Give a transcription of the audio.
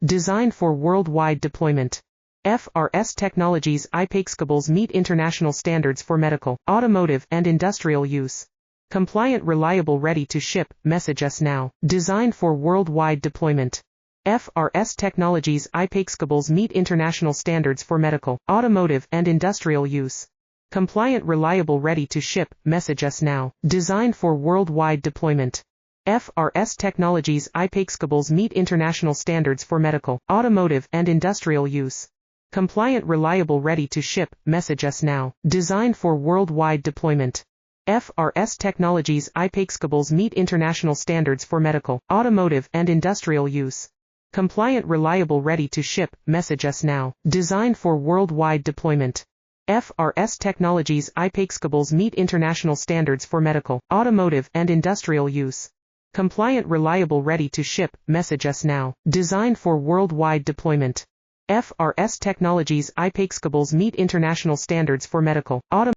Designed for worldwide deployment. FRS technologies Ipexcables meet international standards for medical, automotive, and industrial use. Compliant, reliable, ready to ship. Message us now. Designed for worldwide deployment. FRS technologies Ipexcables meet international standards for medical, automotive, and industrial use. Compliant, reliable, ready to ship. Message us now. Designed for worldwide deployment. FRS technologies Ipexcables meet international standards for medical, automotive, and industrial use. Compliant, reliable, ready to ship. Message us now. Designed for worldwide deployment. FRS technologies Ipexcables meet international standards for medical, automotive, and industrial use. Compliant, reliable, ready to ship. Message us now. Designed for worldwide deployment. FRS technologies Ipexcables meet international standards for medical, automotive, and industrial use. Compliant, reliable, ready to ship. Message us now. Designed for worldwide deployment. FRS technologies Ipexcables meet international standards for medical, automotive,